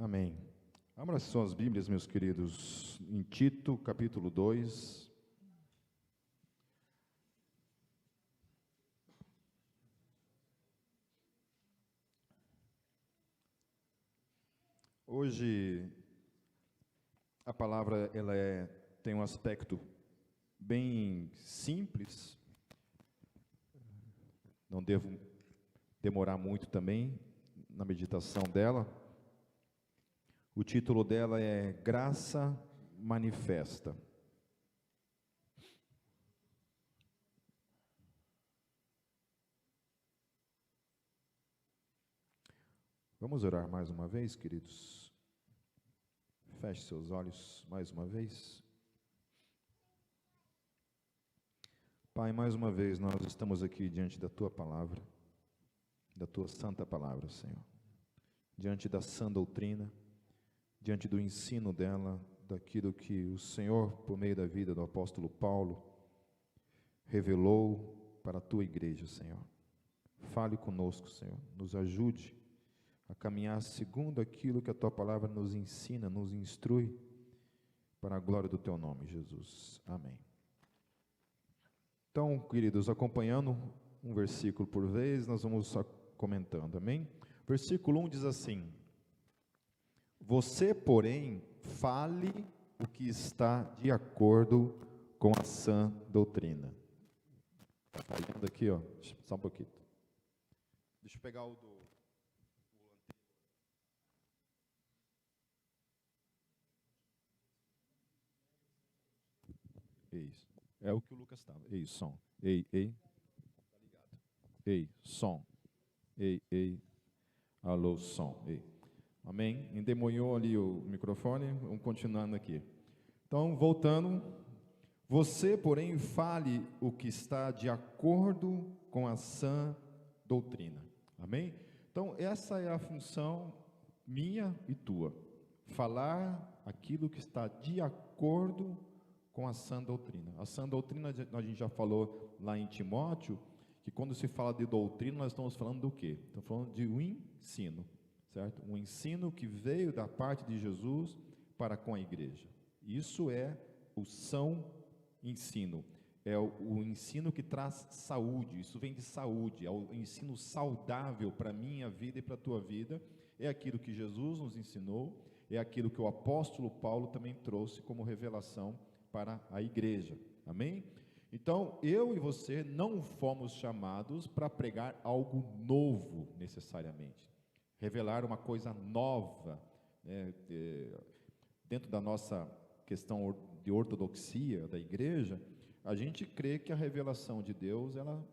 Amém. Abra suas Bíblias, meus queridos, em Tito, capítulo 2. Hoje, a palavra tem um aspecto bem simples, não devo demorar muito também na meditação dela. O título dela é Graça Manifesta. Vamos orar mais uma vez, queridos? Feche seus olhos mais uma vez. Pai, mais uma vez nós estamos aqui diante da Tua palavra, da Tua santa palavra, Senhor. Diante da sã doutrina, diante do ensino dela, daquilo que o Senhor, por meio da vida do apóstolo Paulo, revelou para a Tua igreja, Senhor. Fale conosco, Senhor, nos ajude a caminhar segundo aquilo que a Tua palavra nos ensina, nos instrui, para a glória do Teu nome, Jesus. Amém. Então, queridos, acompanhando um versículo por vez, nós vamos comentando, amém? Versículo 1 diz assim: Você, porém, fale o que está de acordo com a sã doutrina. Está falando aqui, ó, só um pouquinho. Deixa eu pegar o do... Isso. É o que o Lucas estava. Ei, som. Ei, ei. Tá ligado. Ei, som. Ei, ei. Alô, som. Ei. Amém? Endemonhou ali o microfone. Vamos continuando aqui. Então, voltando. Você, porém, fale o que está de acordo com a sã doutrina. Amém? Então, essa é a função minha e tua. Falar aquilo que está de acordo com a sã doutrina. A sã doutrina, a gente já falou lá em Timóteo, que quando se fala de doutrina, nós estamos falando do quê? Estamos falando de um ensino, certo? Um ensino que veio da parte de Jesus para com a igreja. Isso é o são ensino. É o ensino que traz saúde, isso vem de saúde, é o ensino saudável para a minha vida e para a tua vida. É aquilo que Jesus nos ensinou, é aquilo que o apóstolo Paulo também trouxe como revelação para a igreja, amém? Então, eu e você não fomos chamados para pregar algo novo, necessariamente, revelar uma coisa nova, né, dentro da nossa questão de ortodoxia da igreja. A gente crê que a revelação de Deus, ela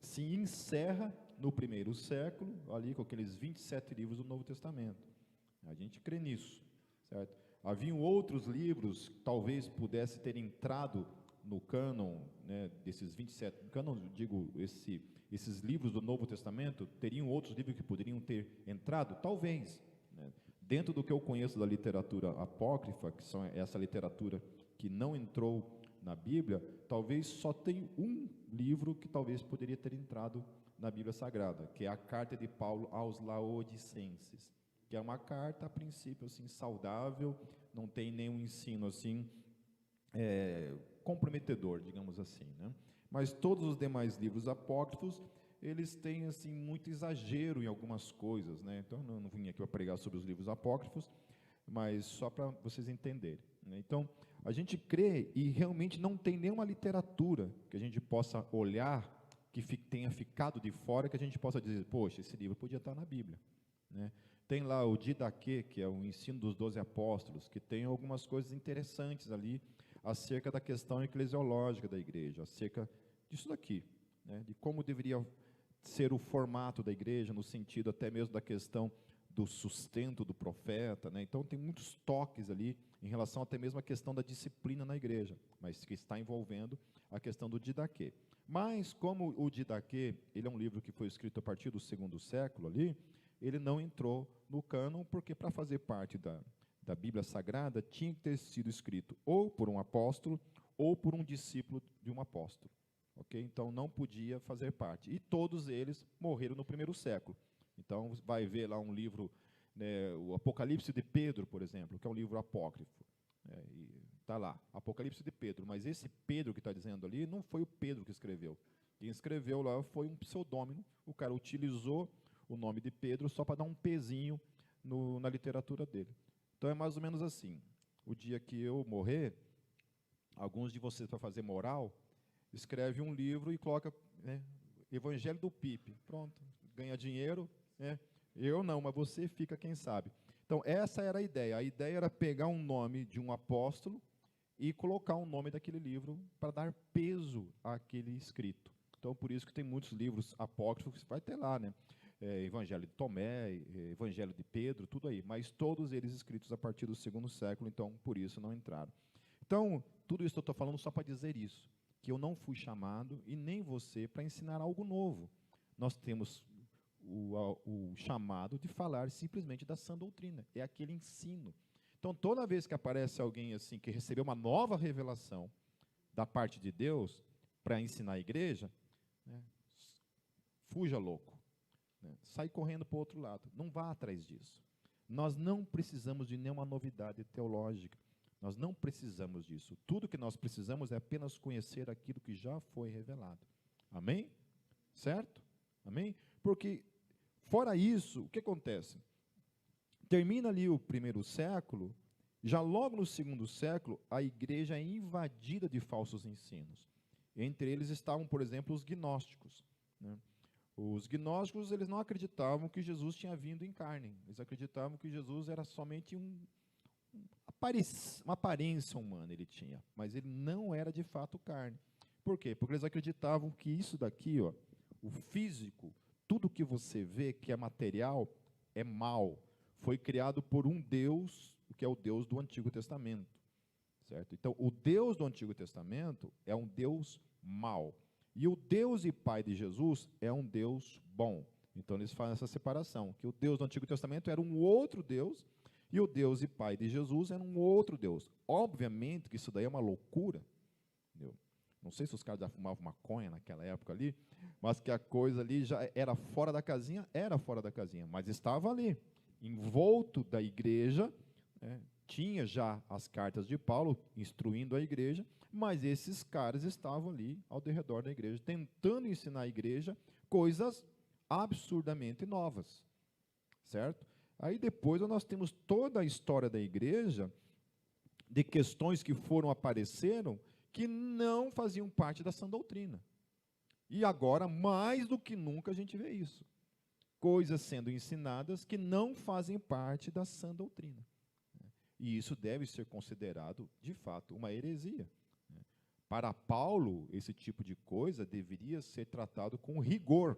se encerra no primeiro século, ali com aqueles 27 livros do Novo Testamento. A gente crê nisso, certo? Haviam outros livros que talvez pudesse ter entrado no cânon, né, desses 27, no cânon, digo, esses livros do Novo Testamento, teriam outros livros que poderiam ter entrado? Talvez, né? Dentro do que eu conheço da literatura apócrifa, que são essa literatura que não entrou na Bíblia, talvez só tem um livro que talvez poderia ter entrado na Bíblia Sagrada, que é a carta de Paulo aos Laodicenses, que é uma carta, a princípio, assim, saudável, não tem nenhum ensino, assim, comprometedor, digamos assim, né? Mas todos os demais livros apócrifos, eles têm, assim, muito exagero em algumas coisas, né? Então, eu não vim aqui para pregar sobre os livros apócrifos, mas só para vocês entenderem, né? Então, a gente crê e realmente não tem nenhuma literatura que a gente possa olhar, que tenha ficado de fora, que a gente possa dizer, poxa, esse livro podia estar na Bíblia, né? Tem lá o Didaquê, que é o ensino dos 12 apóstolos, que tem algumas coisas interessantes ali, acerca da questão eclesiológica da igreja, acerca disso daqui, né? De como deveria ser o formato da igreja, no sentido até mesmo da questão do sustento do profeta, né? Então tem muitos toques ali, em relação até mesmo à questão da disciplina na igreja, mas que está envolvendo a questão do Didaquê. Mas como o Didaquê, ele é um livro que foi escrito a partir do segundo século ali, ele não entrou no cânon, porque para fazer parte da Bíblia Sagrada, tinha que ter sido escrito ou por um apóstolo, ou por um discípulo de um apóstolo, ok? Então, não podia fazer parte, e todos eles morreram no primeiro século. Então, vai ver lá um livro né, o Apocalipse de Pedro, por exemplo, que é um livro apócrifo. Está lá, Apocalipse de Pedro. Mas esse Pedro que está dizendo ali não foi o Pedro que escreveu. Quem escreveu lá foi um pseudônimo. O cara utilizou o nome de Pedro só para dar um pezinho na literatura dele. Então é mais ou menos assim. O dia que eu morrer, alguns de vocês, para fazer moral, escreve um livro e coloca, né, Evangelho do Pipe. Pronto, ganha dinheiro. Né? Eu não, mas você fica, quem sabe. Então, essa era a ideia. A ideia era pegar um nome de um apóstolo e colocar um nome daquele livro para dar peso àquele escrito. Então, por isso que tem muitos livros apócrifos que você vai ter lá, né? Evangelho de Tomé, Evangelho de Pedro, tudo aí. Mas todos eles escritos a partir do segundo século, então, por isso não entraram. Então, tudo isso eu estou falando só para dizer isso, que eu não fui chamado, e nem você, para ensinar algo novo. Nós temos o chamado de falar simplesmente da sã doutrina, é aquele ensino. Então, toda vez que aparece alguém assim que recebeu uma nova revelação da parte de Deus para ensinar a igreja, né, fuja louco, né, sai correndo para o outro lado, não vá atrás disso. Nós não precisamos de nenhuma novidade teológica, nós não precisamos disso. Tudo que nós precisamos é apenas conhecer aquilo que já foi revelado. Amém? Certo? Amém? Porque fora isso, o que acontece? Termina ali o primeiro século, já logo no segundo século, a igreja é invadida de falsos ensinos. Entre eles estavam, por exemplo, os gnósticos. Né? Os gnósticos, eles não acreditavam que Jesus tinha vindo em carne. Eles acreditavam que Jesus era somente uma aparência humana ele tinha, mas ele não era de fato carne. Por quê? Porque eles acreditavam que isso daqui, ó, o físico, tudo que você vê que é material, é mal. Foi criado por um Deus, que é o Deus do Antigo Testamento. Certo? Então, o Deus do Antigo Testamento é um Deus mau. E o Deus e Pai de Jesus é um Deus bom. Então, eles fazem essa separação, que o Deus do Antigo Testamento era um outro Deus, e o Deus e Pai de Jesus era um outro Deus. Obviamente que isso daí é uma loucura. Entendeu? Não sei se os caras já fumavam maconha naquela época ali, mas que a coisa ali já era fora da casinha, mas estava ali, envolto da igreja, né, tinha já as cartas de Paulo instruindo a igreja, mas esses caras estavam ali ao redor da igreja, tentando ensinar a igreja coisas absurdamente novas, certo? Aí depois nós temos toda a história da igreja, de questões que apareceram, que não faziam parte da sã doutrina. E agora, mais do que nunca, a gente vê isso. Coisas sendo ensinadas que não fazem parte da sã doutrina. E isso deve ser considerado, de fato, uma heresia. Para Paulo, esse tipo de coisa deveria ser tratado com rigor,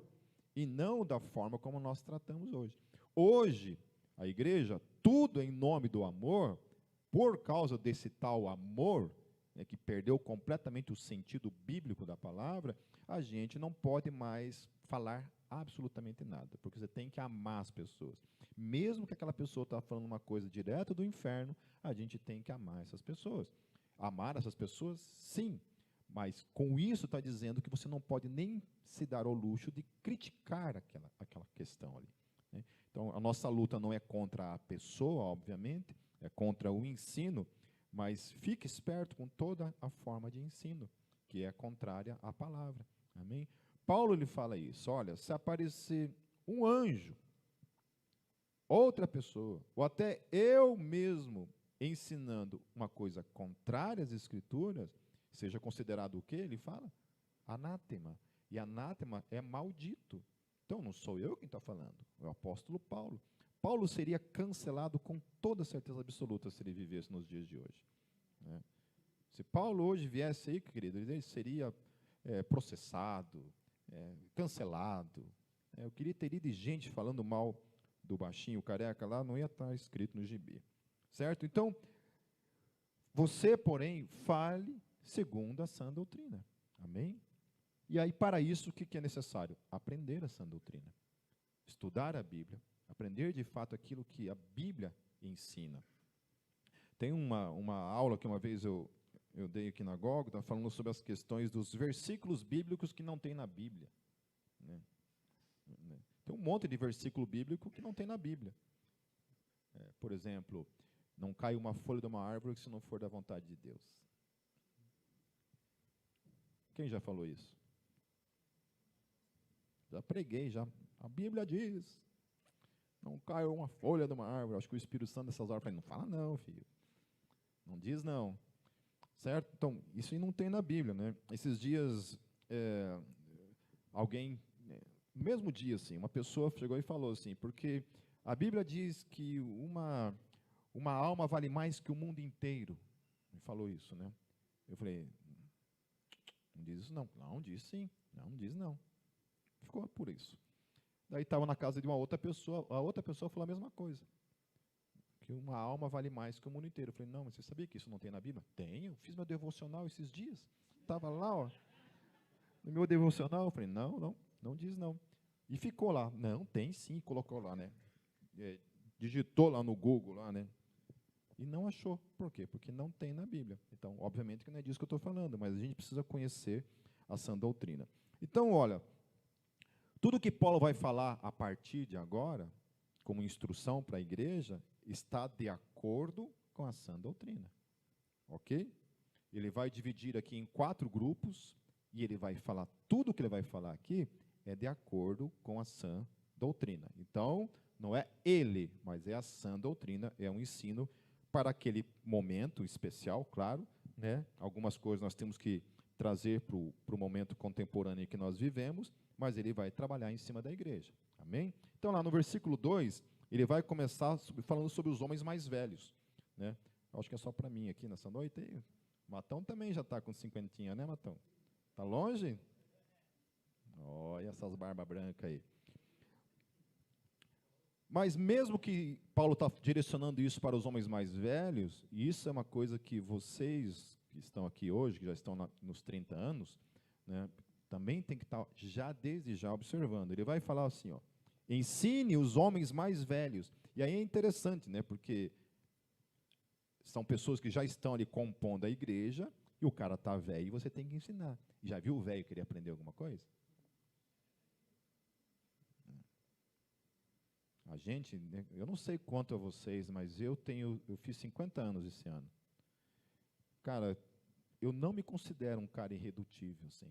e não da forma como nós tratamos hoje. Hoje, a igreja, tudo em nome do amor, por causa desse tal amor, que perdeu completamente o sentido bíblico da palavra, a gente não pode mais falar absolutamente nada, porque você tem que amar as pessoas. Mesmo que aquela pessoa está falando uma coisa direto do inferno, a gente tem que amar essas pessoas. Amar essas pessoas, sim, mas com isso está dizendo que você não pode nem se dar ao luxo de criticar aquela questão ali. Né? Então, a nossa luta não é contra a pessoa, obviamente, é contra o ensino, mas fique esperto com toda a forma de ensino, que é contrária à palavra. Amém? Paulo lhe fala isso, olha, se aparecer um anjo, outra pessoa, ou até eu mesmo ensinando uma coisa contrária às Escrituras, seja considerado o quê? Ele fala? Anátema. E anátema é maldito. Então, não sou eu quem está falando, é o apóstolo Paulo. Paulo seria cancelado com toda certeza absoluta se ele vivesse nos dias de hoje. Né? Se Paulo hoje viesse aí, querido, ele seria processado, cancelado. Eu queria ter ido de gente falando mal do baixinho, careca lá, não ia estar escrito no gibi. Certo? Então, você, porém, fale segundo a sã doutrina. Amém? E aí, para isso, o que é necessário? Aprender a sã doutrina. Estudar a Bíblia. Aprender, de fato, aquilo que a Bíblia ensina. Tem uma aula que uma vez eu dei aqui na Gólgota, falando sobre as questões dos versículos bíblicos que não tem na Bíblia. Né? Tem um monte de versículo bíblico que não tem na Bíblia. Por exemplo, não cai uma folha de uma árvore se não for da vontade de Deus. Quem já falou isso? Já preguei, já. A Bíblia diz, não cai uma folha de uma árvore. Acho que o Espírito Santo dessas horas falou, não fala não, filho. Não diz não. Certo? Então, isso aí não tem na Bíblia, né? Esses dias, alguém, mesmo dia, assim, uma pessoa chegou e falou assim, porque a Bíblia diz que uma alma vale mais que o mundo inteiro. Me falou isso, né? Eu falei, não diz isso não. Não, diz sim. Não, diz não. Ficou por isso. Daí estava na casa de uma outra pessoa, a outra pessoa falou a mesma coisa. Que uma alma vale mais que o mundo inteiro. Eu falei, não, mas você sabia que isso não tem na Bíblia? Tenho, fiz meu devocional esses dias. Estava lá, ó, no meu devocional. Eu falei, não diz não. E ficou lá. Não, tem sim, colocou lá, né? Digitou lá no Google, lá, né? E não achou. Por quê? Porque não tem na Bíblia. Então, obviamente que não é disso que eu estou falando, mas a gente precisa conhecer a sã doutrina. Então, olha, tudo que Paulo vai falar a partir de agora, como instrução para a igreja, está de acordo com a sã doutrina. Ok? Ele vai dividir aqui em 4 grupos, e ele vai falar, tudo que ele vai falar aqui é de acordo com a sã doutrina. Então, não é ele, mas é a sã doutrina, é um ensino para aquele momento especial, claro, né? Algumas coisas nós temos que trazer para o momento contemporâneo que nós vivemos, mas ele vai trabalhar em cima da igreja. Amém? Então, lá no versículo 2, ele vai começar falando sobre os homens mais velhos, né? Acho que é só para mim aqui nessa noite. E Matão também já está com 50, né, Matão? Está longe? Olha essas barbas brancas aí. Mas mesmo que Paulo está direcionando isso para os homens mais velhos, e isso é uma coisa que vocês que estão aqui hoje, que já estão nos 30 anos, né, também tem que estar já desde já observando. Ele vai falar assim, ó, ensine os homens mais velhos. E aí é interessante, né, porque são pessoas que já estão ali compondo a igreja, e o cara está velho e você tem que ensinar. Já viu o velho querer aprender alguma coisa? A gente, eu não sei quanto a vocês, mas eu fiz 50 anos esse ano. Cara, eu não me considero um cara irredutível, assim.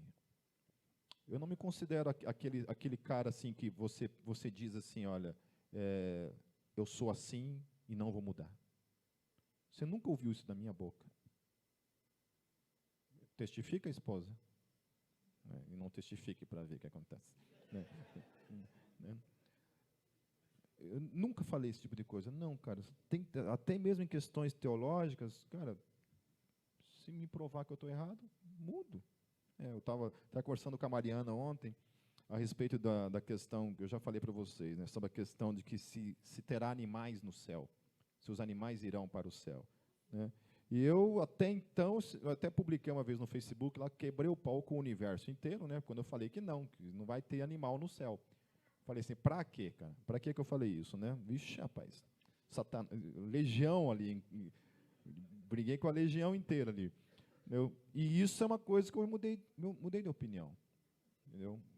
Eu não me considero aquele cara assim que você diz assim, olha, eu sou assim e não vou mudar. Você nunca ouviu isso da minha boca. Testifica, esposa? E não testifique para ver o que acontece. Né? Eu nunca falei esse tipo de coisa. Não, cara, até mesmo em questões teológicas, cara, se me provar que eu estou errado, mudo. Eu estava conversando com a Mariana ontem a respeito da questão, que eu já falei para vocês, né, sobre a questão de que se terá animais no céu, se os animais irão para o céu. Né? E eu, até então, eu até publiquei uma vez no Facebook, lá, quebrei o pau com o universo inteiro, né, quando eu falei que não vai ter animal no céu. Falei assim, para quê, cara? Para que eu falei isso, né? Vixe, rapaz, legião ali, briguei com a legião inteira ali. E isso é uma coisa que eu mudei de opinião.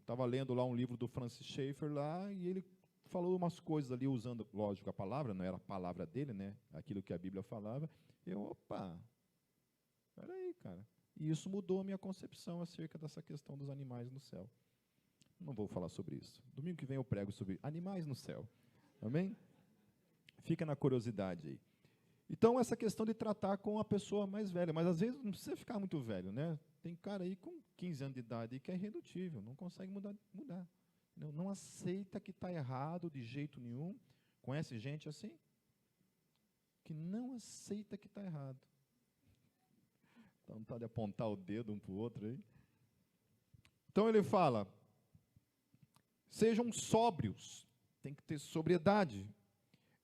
Estava lendo lá um livro do Francis Schaeffer lá, e ele falou umas coisas ali, usando, lógico, a palavra, não era a palavra dele, né? Aquilo que a Bíblia falava. Opa, peraí, cara. E isso mudou a minha concepção acerca dessa questão dos animais no céu. Não vou falar sobre isso. Domingo que vem eu prego sobre animais no céu. Amém? Fica na curiosidade aí. Então, essa questão de tratar com a pessoa mais velha, mas às vezes não precisa ficar muito velho, né? Tem cara aí com 15 anos de idade que é irredutível, não consegue mudar. Não aceita que está errado de jeito nenhum. Conhece gente assim? Que não aceita que está errado. Então, está de apontar o dedo um para o outro aí. Então, ele fala, sejam sóbrios, tem que ter sobriedade.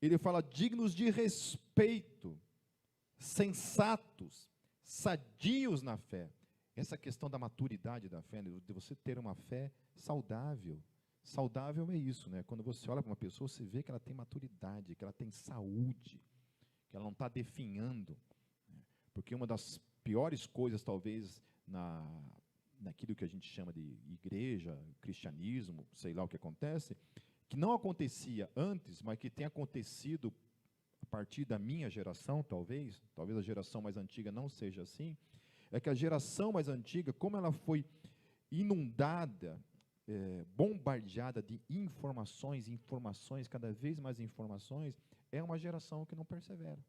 Ele fala, dignos de respeito, sensatos, sadios na fé. Essa questão da maturidade da fé, de você ter uma fé saudável. Saudável é isso, né? Quando você olha para uma pessoa, você vê que ela tem maturidade, que ela tem saúde, que ela não está definhando. Porque uma das piores coisas, talvez, naquilo que a gente chama de igreja, cristianismo, sei lá o que acontece, que não acontecia antes, mas que tem acontecido partir da minha geração, talvez a geração mais antiga não seja assim, é que a geração mais antiga, como ela foi inundada, bombardeada de informações, cada vez mais informações, é uma geração que não persevera.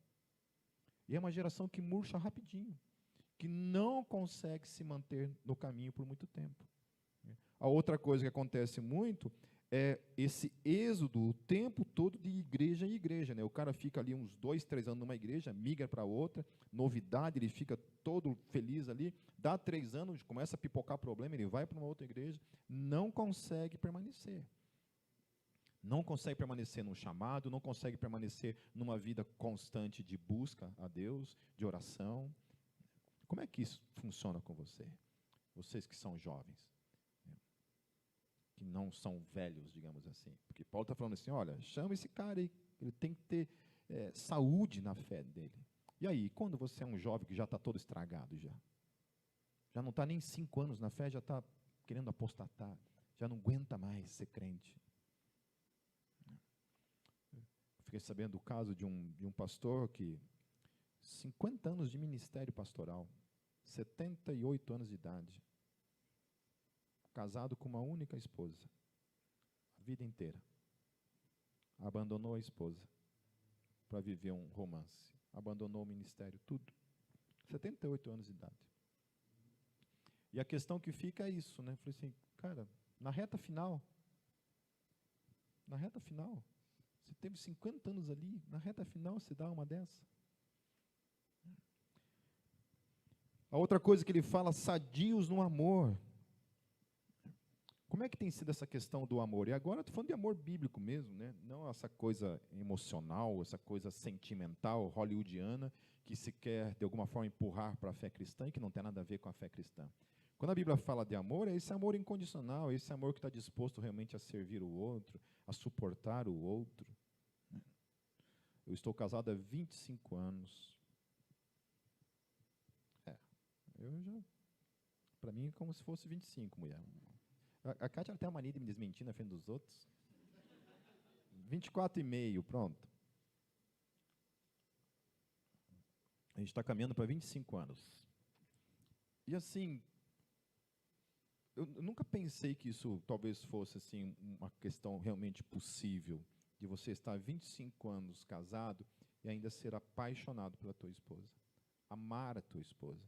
E é uma geração que murcha rapidinho, que não consegue se manter no caminho por muito tempo. A outra coisa que acontece muito é esse êxodo o tempo todo de igreja em igreja, né? O cara fica ali uns 2, 3 anos numa igreja, migra para outra, novidade, ele fica todo feliz ali, dá 3 anos, começa a pipocar problema, ele vai para uma outra igreja, não consegue permanecer. Não consegue permanecer num chamado, não consegue permanecer numa vida constante de busca a Deus, de oração. Como é que isso funciona com você? Vocês que são jovens, que não são velhos, digamos assim. Porque Paulo está falando assim, olha, chama esse cara aí, ele tem que ter saúde na fé dele. E aí, quando você é um jovem que já está todo estragado já não está nem 5 anos na fé, já está querendo apostatar, já não aguenta mais ser crente. Fiquei sabendo do caso de um pastor que, 50 anos de ministério pastoral, 78 anos de idade, casado com uma única esposa, a vida inteira. Abandonou a esposa para viver um romance. Abandonou o ministério, tudo. 78 anos de idade. E a questão que fica é isso, né? Falei assim, cara, na reta final, você teve 50 anos ali, na reta final você dá uma dessa. A outra coisa que ele fala, sadios no amor. Como é que tem sido essa questão do amor? E agora eu estou falando de amor bíblico mesmo, né? Não essa coisa emocional, essa coisa sentimental, hollywoodiana, que se quer, de alguma forma, empurrar para a fé cristã e que não tem nada a ver com a fé cristã. Quando a Bíblia fala de amor, é esse amor incondicional, esse amor que está disposto realmente a servir o outro, a suportar o outro. Eu estou casado há 25 anos. Para mim, é como se fosse 25, mulher. A Kátia tem a mania de me desmentir na frente dos outros. 24,5, pronto. A gente está caminhando para 25 anos. E assim, eu nunca pensei que isso talvez fosse assim, uma questão realmente possível, de você estar 25 anos casado e ainda ser apaixonado pela tua esposa. Amar a tua esposa.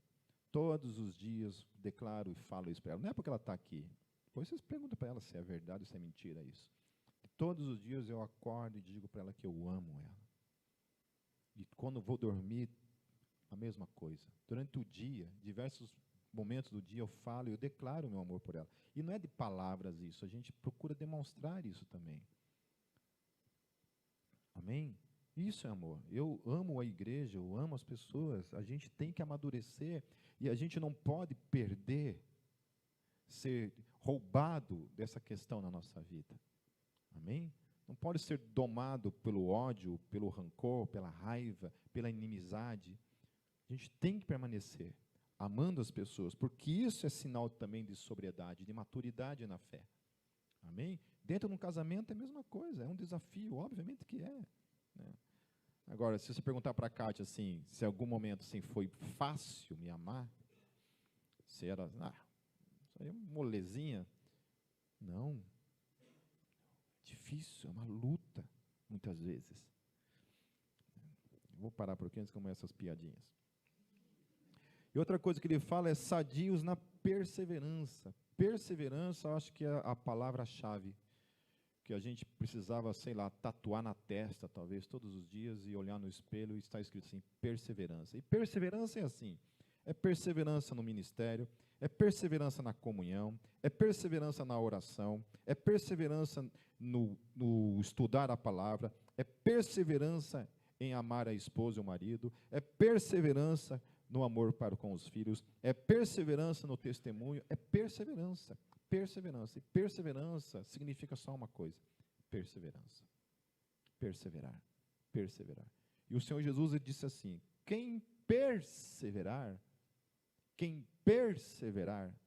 Todos os dias declaro e falo isso para ela. Não é porque ela está aqui. Depois vocês perguntam para ela se é verdade ou se é mentira isso. Todos os dias eu acordo e digo para ela que eu amo ela. E quando vou dormir, a mesma coisa. Durante o dia, diversos momentos do dia eu falo e eu declaro o meu amor por ela. E não é de palavras isso, a gente procura demonstrar isso também. Amém? Isso é amor. Eu amo a igreja, eu amo as pessoas. A gente tem que amadurecer e a gente não pode perder, ser roubado dessa questão na nossa vida. Amém? Não pode ser domado pelo ódio, pelo rancor, pela raiva, pela inimizade. A gente tem que permanecer amando as pessoas, porque isso é sinal também de sobriedade, de maturidade na fé. Amém? Dentro de um casamento é a mesma coisa, é um desafio, obviamente que é. Né? Agora, se você perguntar para a Kátia assim, se em algum momento assim, foi fácil me amar, se era, isso aí é molezinha. Não. Difícil, é uma luta, muitas vezes. Vou parar por aqui antes que comece essas piadinhas. E outra coisa que ele fala é sadios na perseverança. Perseverança, eu acho que é a palavra-chave, que a gente precisava, sei lá, tatuar na testa, talvez, todos os dias, e olhar no espelho e está escrito assim, perseverança. E perseverança é assim, é perseverança no ministério, é perseverança na comunhão, é perseverança na oração, é perseverança no estudar a palavra, é perseverança em amar a esposa e o marido, é perseverança no amor para com os filhos, é perseverança no testemunho, é perseverança, perseverança. E perseverança significa só uma coisa, perseverança. Perseverar, perseverar. E o Senhor Jesus ele disse assim, quem perseverar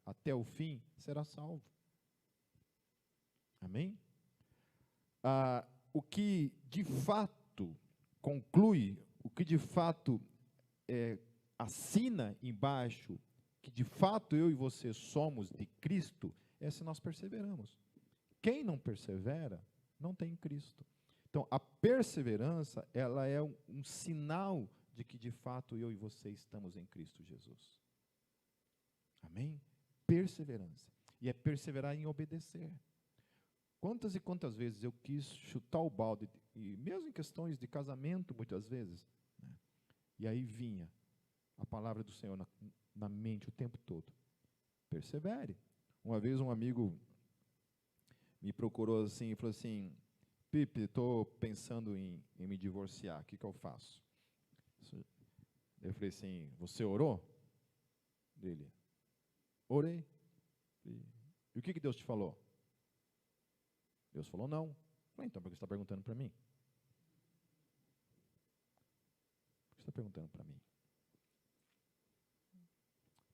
até o fim, será salvo. Amém? O que, de fato, conclui, o que de fato assina embaixo, que de fato eu e você somos de Cristo, é se nós perseveramos. Quem não persevera, não tem Cristo. Então, a perseverança, ela é um sinal de que de fato eu e você estamos em Cristo Jesus. Amém? Perseverança. E é perseverar em obedecer. Quantas e quantas vezes eu quis chutar o balde, e mesmo em questões de casamento, muitas vezes, né? E aí vinha a palavra do Senhor na mente o tempo todo. Persevere. Uma vez um amigo me procurou assim e falou assim: Pipe, estou pensando em me divorciar, o que eu faço? Eu falei assim: você orou? Ele: orei. E o que Deus te falou? Deus falou não. Eu falei: então por que você está perguntando para mim? Por que você está perguntando para mim?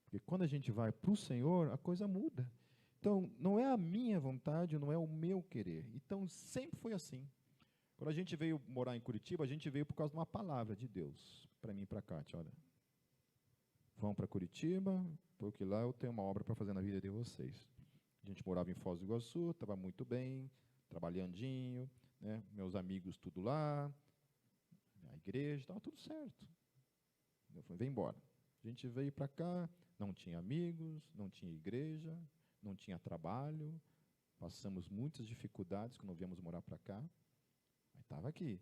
Porque quando a gente vai para o Senhor, a coisa muda. Então, não é a minha vontade, não é o meu querer. Então, sempre foi assim. Quando a gente veio morar em Curitiba, a gente veio por causa de uma palavra de Deus, para mim e para Cátia. Olha, vão para Curitiba, porque lá eu tenho uma obra para fazer na vida de vocês. A gente morava em Foz do Iguaçu, estava muito bem, trabalhandinho, né, meus amigos tudo lá, a igreja, estava tudo certo. Eu falei: vem embora. A gente veio para cá, não tinha amigos, não tinha igreja, não tinha trabalho, passamos muitas dificuldades quando viemos morar para cá, mas estava aqui.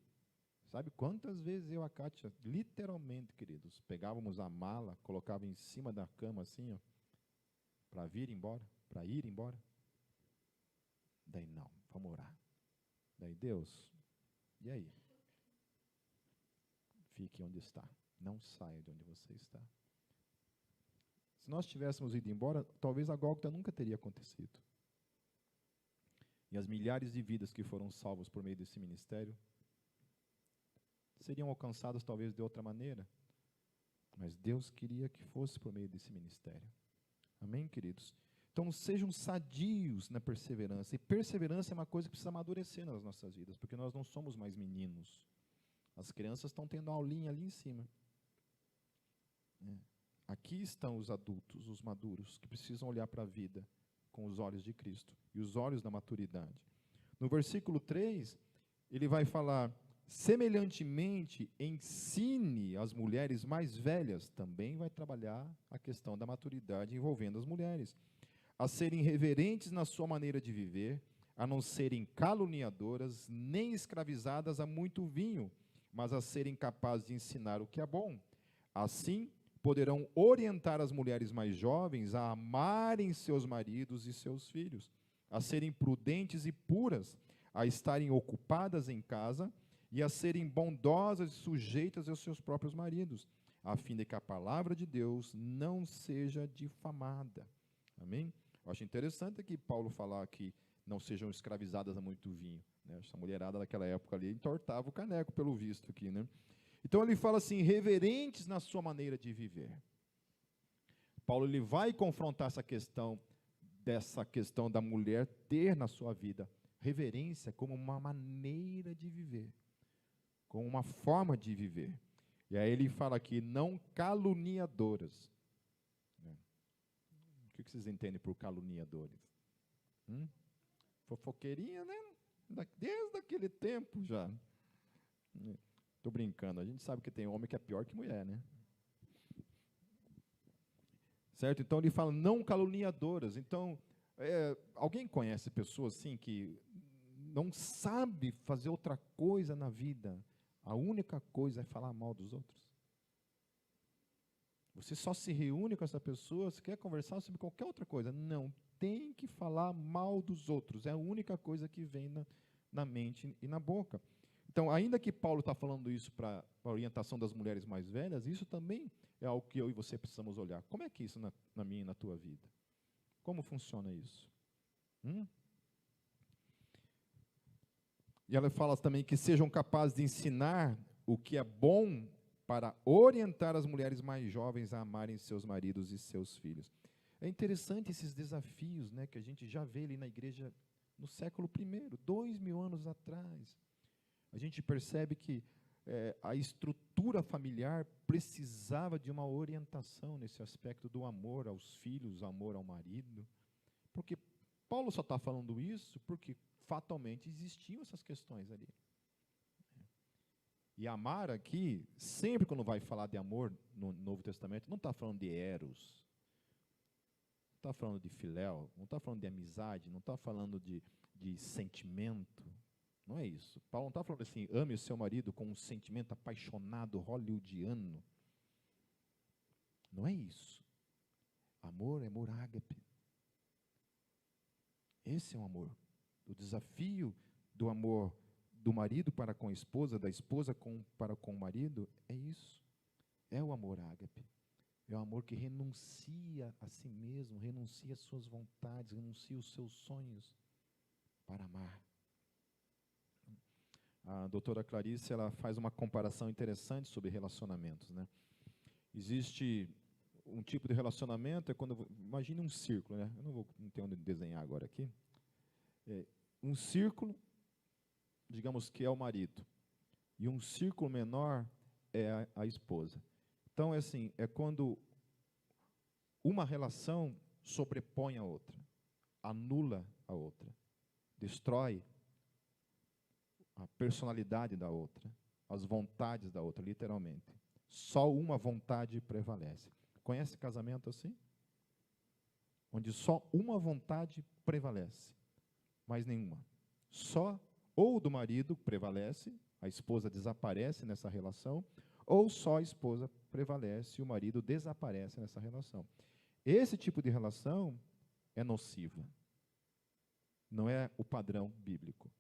Sabe quantas vezes eu e a Cátia, literalmente, queridos, pegávamos a mala, colocava em cima da cama assim, ó, para vir embora, para ir embora? Daí não, vamos orar. Daí Deus, e aí? Fique onde está, não saia de onde você está. Se nós tivéssemos ido embora, talvez a Gólgota nunca teria acontecido. E as milhares de vidas que foram salvas por meio desse ministério seriam alcançadas talvez de outra maneira. Mas Deus queria que fosse por meio desse ministério. Amém, queridos? Então, sejam sadios na perseverança. E perseverança é uma coisa que precisa amadurecer nas nossas vidas, porque nós não somos mais meninos. As crianças estão tendo aulinha ali em cima. Aqui estão os adultos, os maduros, que precisam olhar para a vida com os olhos de Cristo e os olhos da maturidade. No versículo 3, ele vai falar: semelhantemente, ensine as mulheres mais velhas, também vai trabalhar a questão da maturidade envolvendo as mulheres, a serem reverentes na sua maneira de viver, a não serem caluniadoras, nem escravizadas a muito vinho, mas a serem capazes de ensinar o que é bom. Assim, poderão orientar as mulheres mais jovens a amarem seus maridos e seus filhos, a serem prudentes e puras, a estarem ocupadas em casa e a serem bondosas e sujeitas aos seus próprios maridos, a fim de que a palavra de Deus não seja difamada. Amém? Eu acho interessante aqui Paulo falar que não sejam escravizadas a muito vinho, né? Essa mulherada daquela época ali entortava o caneco, pelo visto aqui, né? Então ele fala assim: reverentes na sua maneira de viver. Paulo ele vai confrontar dessa questão da mulher ter na sua vida reverência como uma maneira de viver, como uma forma de viver. E aí ele fala aqui: não caluniadoras. O que vocês entendem por caluniadores? Fofoqueirinha, né? Desde aquele tempo já. Estou brincando, a gente sabe que tem homem que é pior que mulher, né? Certo? Então ele fala: não caluniadoras. Então, alguém conhece pessoas assim que não sabe fazer outra coisa na vida? A única coisa é falar mal dos outros. Você só se reúne com essa pessoa, você quer conversar sobre qualquer outra coisa. Não, tem que falar mal dos outros. É a única coisa que vem na mente e na boca. Então, ainda que Paulo está falando isso para a orientação das mulheres mais velhas, isso também é algo que eu e você precisamos olhar. Como é que é isso na minha e na tua vida? Como funciona isso? E ela fala também que sejam capazes de ensinar o que é bom para orientar as mulheres mais jovens a amarem seus maridos e seus filhos. É interessante esses desafios, né, que a gente já vê ali na igreja no século I, 2000 anos atrás. A gente percebe que a estrutura familiar precisava de uma orientação nesse aspecto do amor aos filhos, amor ao marido. Porque Paulo só está falando isso porque fatalmente existiam essas questões ali. E amar aqui, sempre quando vai falar de amor no Novo Testamento, não está falando de eros, não está falando de filéu, não está falando de amizade, não está falando de sentimento. Não é isso. Paulo não está falando assim, ame o seu marido com um sentimento apaixonado, hollywoodiano. Não é isso. Amor é amor ágape. Esse é o amor. O desafio do amor do marido para com a esposa, da esposa para com o marido, é isso. É o amor ágape. É o amor que renuncia a si mesmo, renuncia às suas vontades, renuncia aos seus sonhos para amar. A doutora Clarice, ela faz uma comparação interessante sobre relacionamentos, né? Existe um tipo de relacionamento, imagine um círculo, né? Eu não tenho onde desenhar agora aqui. Um círculo, digamos que é o marido, e um círculo menor é a esposa. Então, é quando uma relação sobrepõe a outra, anula a outra, destrói a personalidade da outra, as vontades da outra, literalmente. Só uma vontade prevalece. Conhece casamento assim? Onde só uma vontade prevalece, mais nenhuma. Só ou do marido prevalece, a esposa desaparece nessa relação, ou só a esposa prevalece e o marido desaparece nessa relação. Esse tipo de relação é nociva. Não é o padrão bíblico.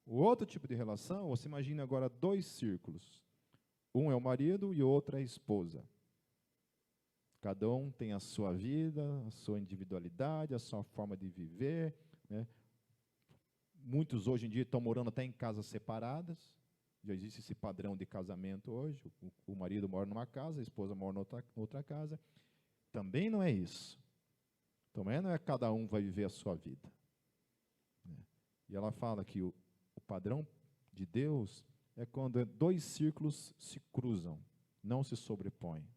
O outro tipo de relação, você imagina agora dois círculos. Um é o marido e o outro é a esposa. Cada um tem a sua vida, a sua individualidade, a sua forma de viver, né? Muitos hoje em dia estão morando até em casas separadas. Já existe esse padrão de casamento hoje. O marido mora numa casa, a esposa mora em outra casa. Também não é isso. Também não é cada um vai viver a sua vida. E ela fala que o padrão de Deus é quando dois círculos se cruzam, não se sobrepõem.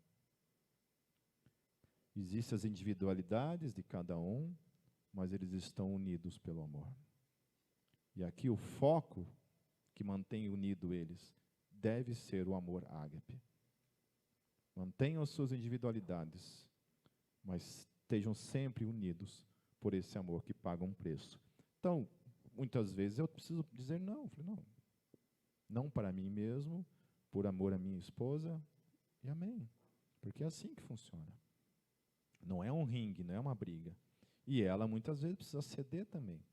Existem as individualidades de cada um, mas eles estão unidos pelo amor. E aqui o foco que mantém unido eles deve ser o amor ágape. Mantenham as suas individualidades, mas estejam sempre unidos por esse amor que paga um preço. Então, muitas vezes eu preciso dizer não. Não para mim mesmo, por amor à minha esposa, e amém. Porque é assim que funciona. Não é um ringue, não é uma briga. E ela muitas vezes precisa ceder também.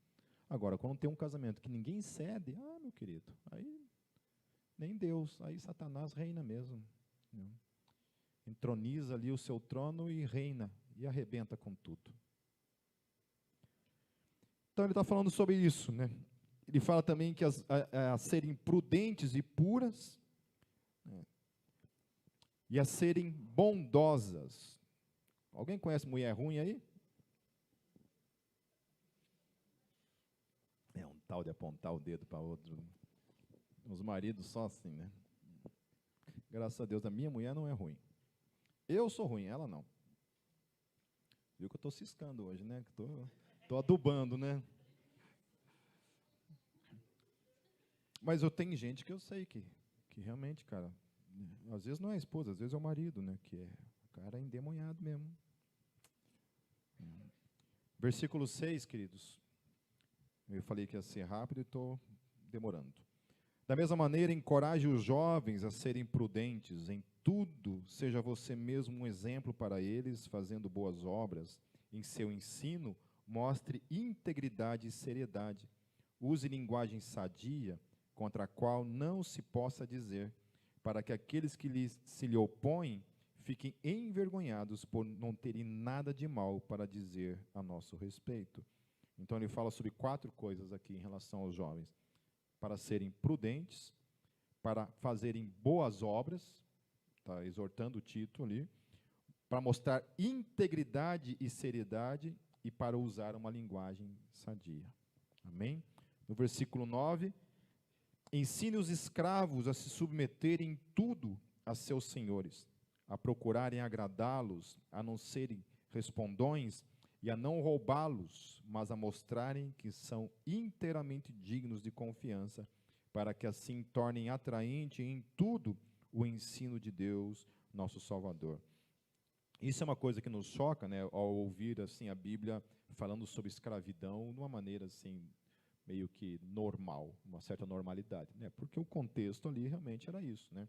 Agora, quando tem um casamento que ninguém cede, meu querido, aí nem Deus, aí Satanás reina mesmo. Entroniza ali o seu trono e reina, e arrebenta com tudo. Então ele está falando sobre isso, né? Ele fala também que a serem prudentes e puras, né? E a serem bondosas. Alguém conhece mulher ruim aí? É um tal de apontar o dedo para outro. Os maridos só assim, né? Graças a Deus, a minha mulher não é ruim. Eu sou ruim, ela não. Viu que eu estou ciscando hoje, né? Estou adubando, né? Mas eu tenho gente que eu sei que realmente, cara, às vezes não é a esposa, às vezes é o marido, né? Que o cara é endemoniado mesmo. Versículo 6, queridos. Eu falei que ia ser rápido e estou demorando. Da mesma maneira, encoraje os jovens a serem prudentes em tudo, seja você mesmo um exemplo para eles, fazendo boas obras. Em seu ensino, mostre integridade e seriedade. Use linguagem sadia, contra a qual não se possa dizer, para que aqueles que se lhe opõem fiquem envergonhados por não terem nada de mal para dizer a nosso respeito. Então ele fala sobre 4 coisas aqui em relação aos jovens: para serem prudentes, para fazerem boas obras, está exortando o Tito ali, para mostrar integridade e seriedade e para usar uma linguagem sadia. Amém? No versículo 9, Ensine os escravos a se submeterem em tudo a seus senhores, a procurarem agradá-los, a não serem respondões e a não roubá-los, mas a mostrarem que são inteiramente dignos de confiança, para que assim tornem atraente em tudo o ensino de Deus, nosso Salvador. Isso é uma coisa que nos choca, né, ao ouvir assim a Bíblia falando sobre escravidão de uma maneira assim meio que normal, uma certa normalidade, né? Porque o contexto ali realmente era isso, né?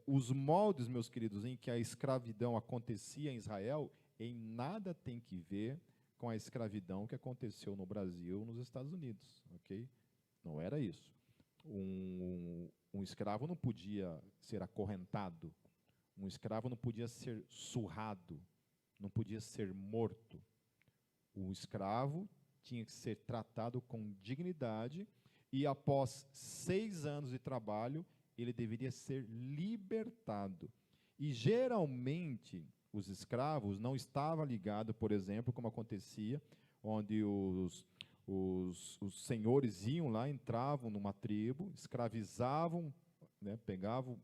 Os moldes, meus queridos, em que a escravidão acontecia em Israel, em nada tem que ver com a escravidão que aconteceu no Brasil, nos Estados Unidos, ok? Não era isso. Um escravo não podia ser acorrentado, um escravo não podia ser surrado, não podia ser morto. O escravo tinha que ser tratado com dignidade e, após 6 anos de trabalho, ele deveria ser libertado. E, geralmente, os escravos não estavam ligados, por exemplo, como acontecia, onde os senhores iam lá, entravam numa tribo, escravizavam, né, pegavam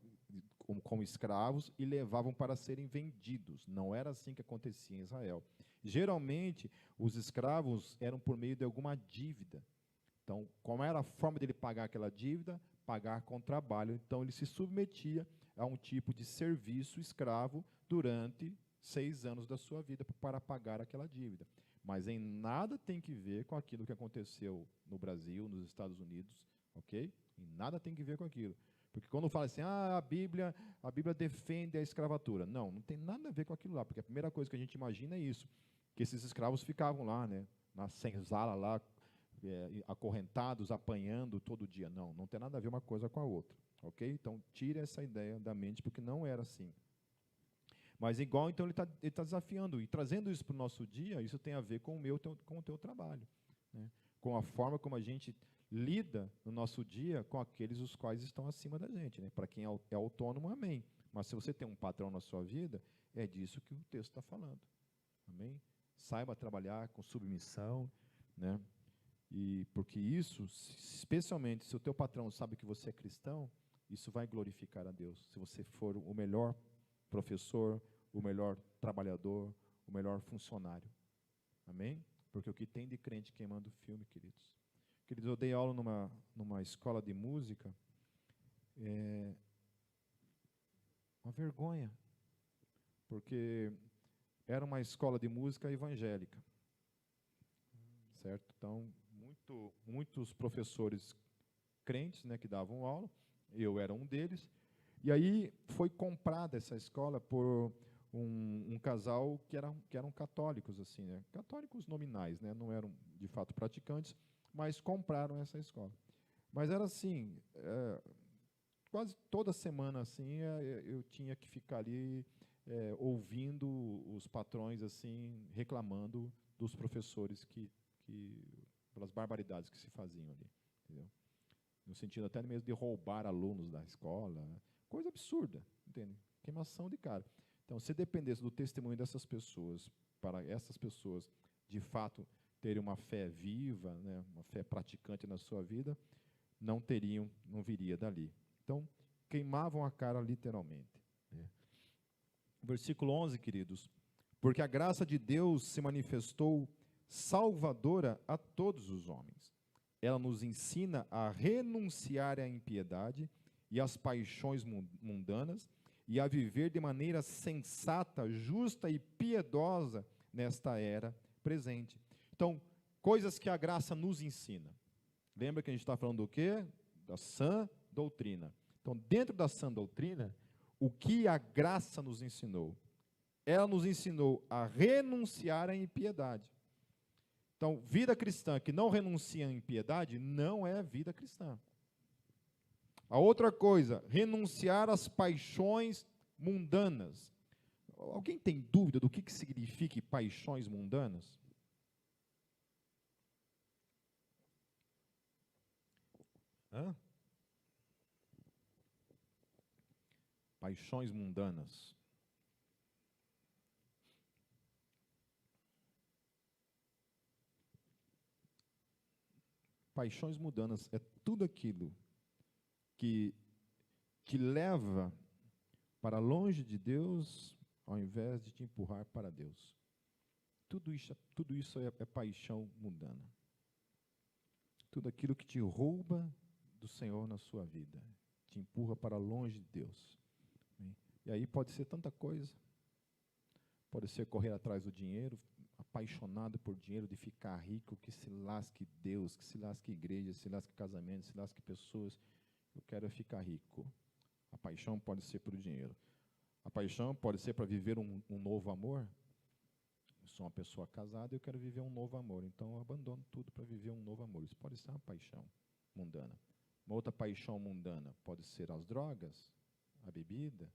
como escravos e levavam para serem vendidos. Não era assim que acontecia em Israel. Geralmente, os escravos eram por meio de alguma dívida. Então, como era a forma dele pagar aquela dívida? Pagar com trabalho. Então, ele se submetia a um tipo de serviço escravo durante 6 anos da sua vida para pagar aquela dívida. Mas em nada tem que ver com aquilo que aconteceu no Brasil, nos Estados Unidos, ok? Em nada tem que ver com aquilo. Porque quando fala assim, a Bíblia defende a escravatura. Não, não tem nada a ver com aquilo lá, porque a primeira coisa que a gente imagina é isso, que esses escravos ficavam lá, né, na senzala lá, acorrentados, apanhando todo dia. Não, não tem nada a ver uma coisa com a outra, ok? Então, tire essa ideia da mente, porque não era assim. Mas igual, então, ele tá desafiando, e trazendo isso para o nosso dia, isso tem a ver com com o teu trabalho, né? Com a forma como a gente lida no nosso dia com aqueles os quais estão acima da gente, né? Para quem é autônomo, amém. Mas se você tem um patrão na sua vida, é disso que o texto está falando, amém? Saiba trabalhar com submissão, né? E porque isso, especialmente se o teu patrão sabe que você é cristão, isso vai glorificar a Deus. Se você for o melhor professor, o melhor trabalhador, o melhor funcionário, amém? Porque o que tem de crente queimando filme, queridos. Queridos, eu dei aula numa escola de música, uma vergonha, porque era uma escola de música evangélica, certo? Então, muitos professores crentes, né, que davam aula, eu era um deles, e aí foi comprada essa escola por um casal que eram católicos, assim, né, católicos nominais, né, não eram de fato praticantes, mas compraram essa escola. Mas era assim, quase toda semana assim, eu tinha que ficar ali ouvindo os patrões assim reclamando dos professores pelas barbaridades que se faziam ali, entendeu? No sentido até mesmo de roubar alunos da escola, né? Coisa absurda, entende? Queimação de cara. Então, se dependesse do testemunho dessas pessoas, para essas pessoas de fato terem uma fé viva, né, uma fé praticante na sua vida, não viria dali. Então, queimavam a cara literalmente, né? Versículo 11, queridos. Porque a graça de Deus se manifestou salvadora a todos os homens. Ela nos ensina a renunciar à impiedade e às paixões mundanas e a viver de maneira sensata, justa e piedosa nesta era presente. Então, coisas que a graça nos ensina. Lembra que a gente está falando do quê? Da sã doutrina. Então, dentro da sã doutrina, o que a graça nos ensinou? Ela nos ensinou a renunciar à impiedade. Então, vida cristã que não renuncia à impiedade não é vida cristã. A outra coisa, renunciar às paixões mundanas. Alguém tem dúvida do que significa paixões mundanas? Hã? Paixões mundanas. Paixões mundanas é tudo aquilo que te leva para longe de Deus, ao invés de te empurrar para Deus. Tudo isso é paixão mundana. Tudo aquilo que te rouba do Senhor na sua vida, te empurra para longe de Deus. E aí pode ser tanta coisa. Pode ser correr atrás do dinheiro, apaixonado por dinheiro, de ficar rico, que se lasque Deus, que se lasque igreja, se lasque casamento, se lasque pessoas. Eu quero ficar rico. A paixão pode ser por dinheiro. A paixão pode ser para viver um novo amor. Eu sou uma pessoa casada e eu quero viver um novo amor. Então eu abandono tudo para viver um novo amor. Isso pode ser uma paixão mundana. Uma outra paixão mundana pode ser as drogas, a bebida.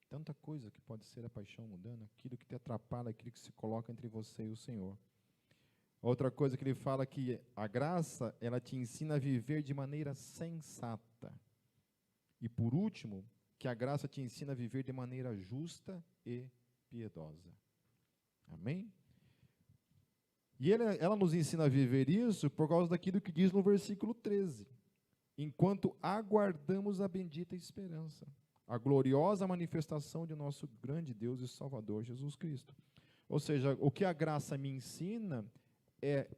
Tanta coisa que pode ser a paixão mundana, aquilo que te atrapalha, aquilo que se coloca entre você e o Senhor. Outra coisa que ele fala que a graça, ela te ensina a viver de maneira sensata. E por último, que a graça te ensina a viver de maneira justa e piedosa. Amém? E ela nos ensina a viver isso por causa daquilo que diz no versículo 13. Enquanto aguardamos a bendita esperança, a gloriosa manifestação de nosso grande Deus e Salvador Jesus Cristo. Ou seja, o que a graça me ensina é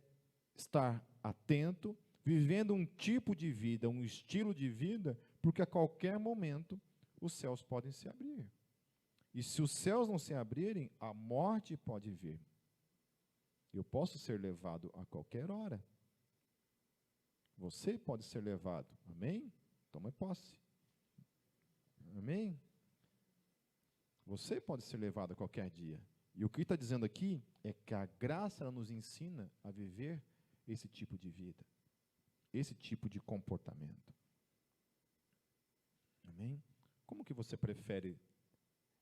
estar atento, vivendo um tipo de vida, um estilo de vida, porque a qualquer momento os céus podem se abrir. E se os céus não se abrirem, a morte pode vir. Eu posso ser levado a qualquer hora. Você pode ser levado. Amém? Toma posse. Amém? Você pode ser levado a qualquer dia. E o que está dizendo aqui é que a graça ela nos ensina a viver esse tipo de vida, esse tipo de comportamento. Amém? Como que você prefere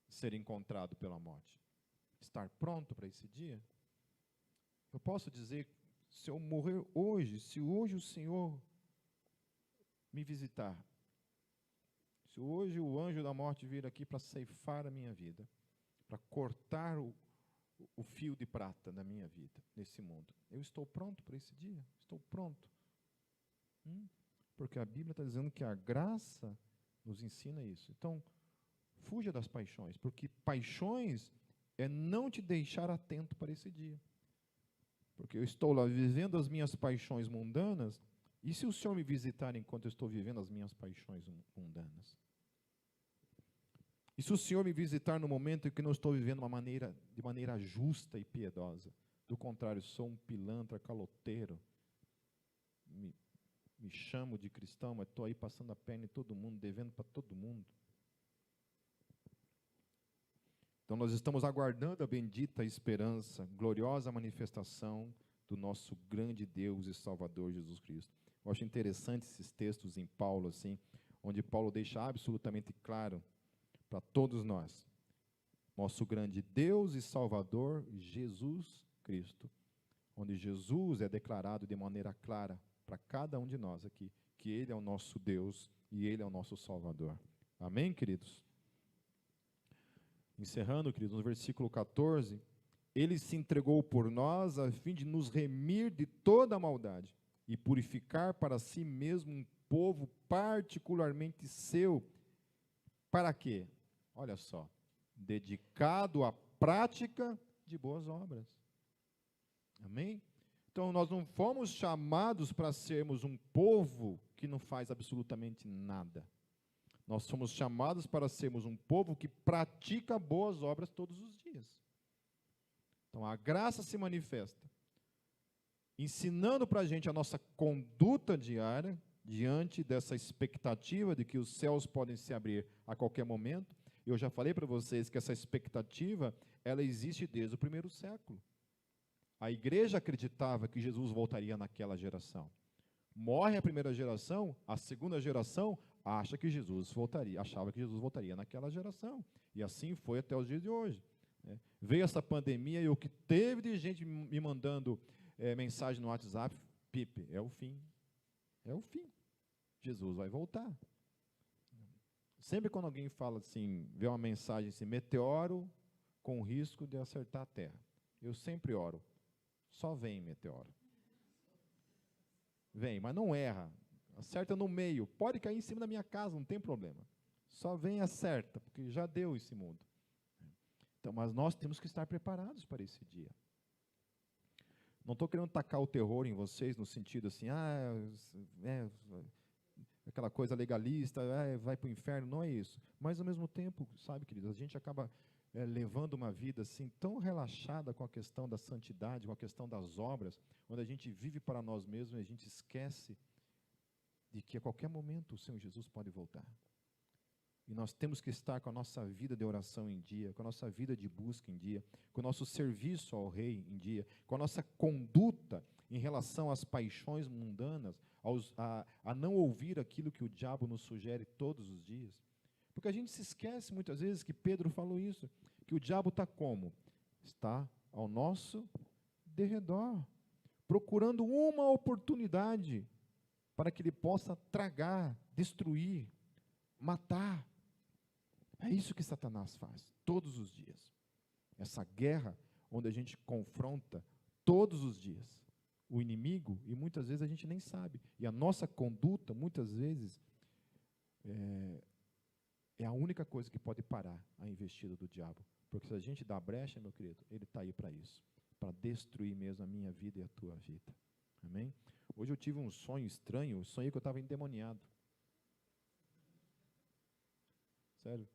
ser encontrado pela morte? Estar pronto para esse dia? Eu posso dizer, se eu morrer hoje, se hoje o Senhor me visitar, se hoje o anjo da morte vir aqui para ceifar a minha vida, para cortar o fio de prata da minha vida, nesse mundo, eu estou pronto para esse dia? Estou pronto. Porque a Bíblia está dizendo que a graça nos ensina isso. Então, fuja das paixões, porque paixões é não te deixar atento para esse dia. Porque eu estou lá vivendo as minhas paixões mundanas, e se o Senhor me visitar enquanto eu estou vivendo as minhas paixões mundanas? E se o Senhor me visitar no momento em que não estou vivendo de maneira justa e piedosa? Do contrário, sou um pilantra, caloteiro, me chamo de cristão, mas estou aí passando a perna em todo mundo, devendo para todo mundo. Então nós estamos aguardando a bendita esperança, gloriosa manifestação do nosso grande Deus e Salvador Jesus Cristo. Eu acho interessante esses textos em Paulo, assim, onde Paulo deixa absolutamente claro para todos nós, nosso grande Deus e Salvador, Jesus Cristo, onde Jesus é declarado de maneira clara para cada um de nós aqui, que Ele é o nosso Deus e Ele é o nosso Salvador. Amém, queridos? Encerrando, queridos, no versículo 14, Ele se entregou por nós a fim de nos remir de toda a maldade e purificar para si mesmo um povo particularmente seu. Para quê? Olha só, dedicado à prática de boas obras. Amém? Então, nós não fomos chamados para sermos um povo que não faz absolutamente nada. Nós somos chamados para sermos um povo que pratica boas obras todos os dias. Então, a graça se manifesta, ensinando para a gente a nossa conduta diária, diante dessa expectativa de que os céus podem se abrir a qualquer momento. Eu já falei para vocês que essa expectativa, ela existe desde o primeiro século. A igreja acreditava que Jesus voltaria naquela geração. Morre a primeira geração, a segunda geração achava que Jesus voltaria naquela geração. E assim foi até os dias de hoje. Veio essa pandemia e o que teve de gente me mandando mensagem no WhatsApp, Pipe, é o fim. É o fim. Jesus vai voltar. Sempre quando alguém fala assim, vê uma mensagem assim, meteoro com risco de acertar a terra. Eu sempre oro. Só vem meteoro. Vem, mas não erra. Acerta no meio. Pode cair em cima da minha casa, não tem problema. Só vem e acerta, porque já deu esse mundo. Então, mas nós temos que estar preparados para esse dia. Não estou querendo tacar o terror em vocês, no sentido assim, aquela coisa legalista, vai para o inferno, não é isso. Mas, ao mesmo tempo, sabe, queridos, a gente acaba levando uma vida assim, tão relaxada com a questão da santidade, com a questão das obras, onde a gente vive para nós mesmos e a gente esquece de que a qualquer momento o Senhor Jesus pode voltar. E nós temos que estar com a nossa vida de oração em dia, com a nossa vida de busca em dia, com o nosso serviço ao Rei em dia, com a nossa conduta em relação às paixões mundanas, a não ouvir aquilo que o diabo nos sugere todos os dias. Porque a gente se esquece muitas vezes que Pedro falou isso, que o diabo está como? Está ao nosso derredor, procurando uma oportunidade para que ele possa tragar, destruir, matar. É isso que Satanás faz, todos os dias. Essa guerra onde a gente confronta todos os dias o inimigo, e muitas vezes a gente nem sabe. E a nossa conduta, muitas vezes, é a única coisa que pode parar a investida do diabo. Porque se a gente dá brecha, meu querido, ele está aí para isso, para destruir mesmo a minha vida e a tua vida. Amém? Hoje eu tive um sonho estranho, sonhei que eu estava endemoniado. Sério.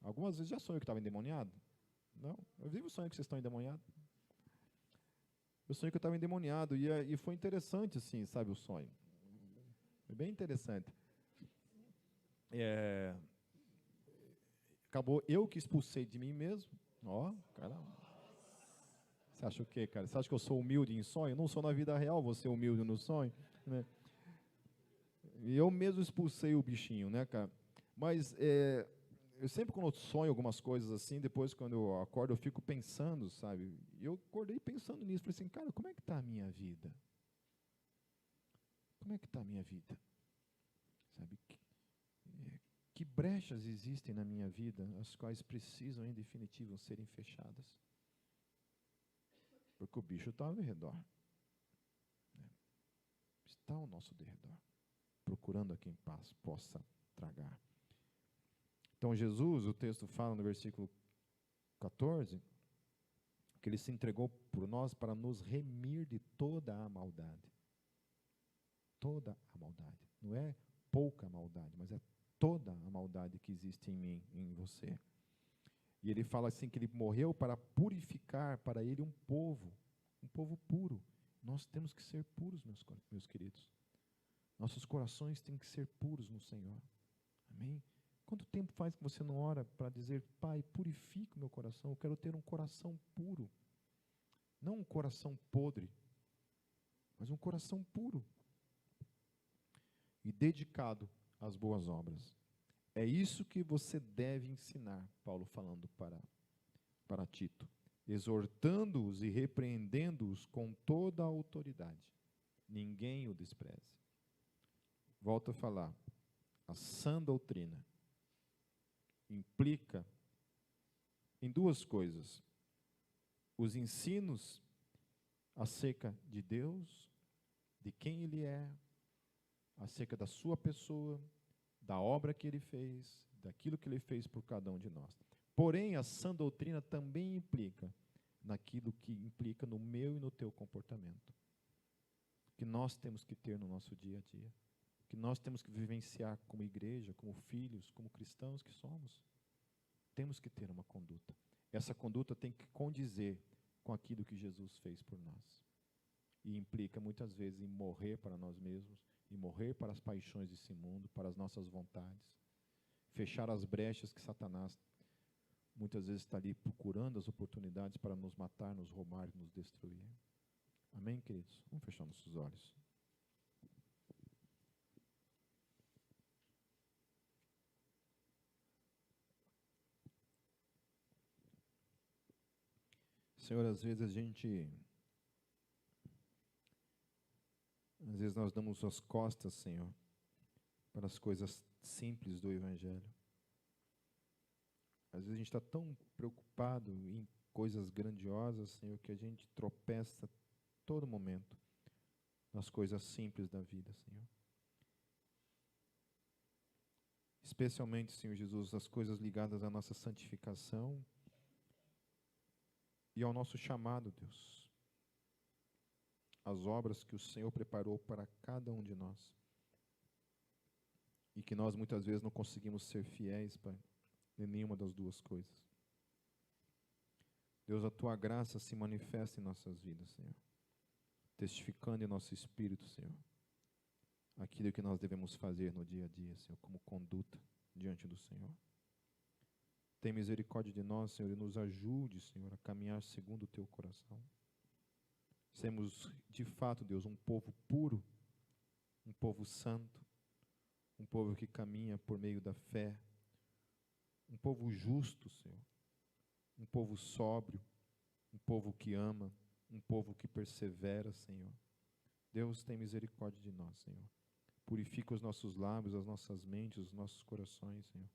Algumas vezes já sonhei que estava endemoniado? Não? Eu vivo o sonho que vocês estão endemoniados. Eu sonhei que eu estava endemoniado e foi interessante, assim, sabe, o sonho. Foi bem interessante. Acabou eu que expulsei de mim mesmo. Ó, caramba. Você acha o quê, cara? Você acha que eu sou humilde em sonho? Eu não sou na vida real, vou ser humilde no sonho, né? E eu mesmo expulsei o bichinho, né, cara? Mas eu sempre, quando eu sonho algumas coisas assim, depois, quando eu acordo, eu fico pensando, sabe? E eu acordei pensando nisso. Falei assim, cara, como é que está a minha vida? Como é que está a minha vida? Sabe? Que brechas existem na minha vida, as quais precisam, em definitivo, serem fechadas? Porque o bicho está ao redor. Né? Está ao nosso derredor, procurando a quem possa tragar. Então, Jesus, o texto fala no versículo 14, que ele se entregou por nós para nos remir de toda a maldade. Toda a maldade. Não é pouca maldade, mas é toda a maldade que existe em mim, em você. E ele fala assim que ele morreu para purificar para ele um povo puro. Nós temos que ser puros, meus queridos. Nossos corações têm que ser puros no Senhor. Amém? Quanto tempo faz que você não ora para dizer, Pai, purifica o meu coração, eu quero ter um coração puro. Não um coração podre, mas um coração puro. E dedicado às boas obras. É isso que você deve ensinar, Paulo falando para Tito, exortando-os e repreendendo-os com toda a autoridade. Ninguém o despreze. Volto a falar, a sã doutrina implica em duas coisas: os ensinos acerca de Deus, de quem Ele é, acerca da sua pessoa, da obra que Ele fez, daquilo que Ele fez por cada um de nós. Porém, a sã doutrina também implica naquilo que implica no meu e no teu comportamento, que nós temos que ter no nosso dia a dia, que nós temos que vivenciar como igreja, como filhos, como cristãos que somos. Temos que ter uma conduta. Essa conduta tem que condizer com aquilo que Jesus fez por nós. E implica muitas vezes em morrer para nós mesmos, em morrer para as paixões desse mundo, para as nossas vontades, fechar as brechas que Satanás muitas vezes está ali procurando as oportunidades para nos matar, nos roubar, nos destruir. Amém, queridos? Vamos fechar nossos olhos. Senhor, às vezes nós damos as costas, Senhor, para as coisas simples do Evangelho. Às vezes a gente está tão preocupado em coisas grandiosas, Senhor, que a gente tropeça todo momento nas coisas simples da vida, Senhor. especialmente, Senhor Jesus, as coisas ligadas à nossa santificação e ao nosso chamado, Deus. As obras que o Senhor preparou para cada um de nós. E que nós muitas vezes não conseguimos ser fiéis, Pai, em nenhuma das duas coisas. Deus, a Tua graça se manifesta em nossas vidas, Senhor. Testificando em nosso espírito, Senhor, aquilo que nós devemos fazer no dia a dia, Senhor, como conduta diante do Senhor. Tem misericórdia de nós, Senhor, e nos ajude, Senhor, a caminhar segundo o Teu coração. Sermos, de fato, Deus, um povo puro, um povo santo, um povo que caminha por meio da fé, um povo justo, Senhor, um povo sóbrio, um povo que ama, um povo que persevera, Senhor. Deus, tem misericórdia de nós, Senhor. Purifica os nossos lábios, as nossas mentes, os nossos corações, Senhor,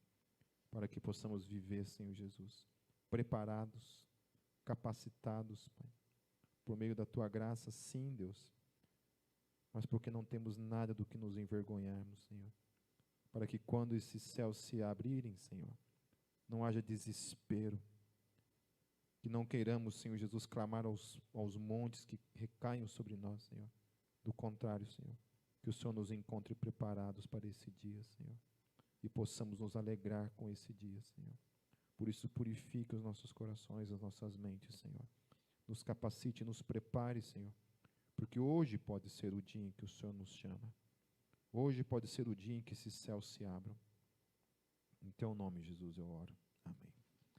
para que possamos viver, Senhor Jesus, preparados, capacitados, Pai, por meio da Tua graça, sim, Deus, mas porque não temos nada do que nos envergonharmos, Senhor, para que quando esses céus se abrirem, Senhor, não haja desespero, que não queiramos, Senhor Jesus, clamar aos montes que recaiam sobre nós, Senhor. Do contrário, Senhor, que o Senhor nos encontre preparados para esse dia, Senhor, e possamos nos alegrar com esse dia, Senhor. Por isso, purifique os nossos corações, as nossas mentes, Senhor. Nos capacite, nos prepare, Senhor, porque hoje pode ser o dia em que o Senhor nos chama. Hoje pode ser o dia em que esses céus se abram. Em Teu nome, Jesus, eu oro.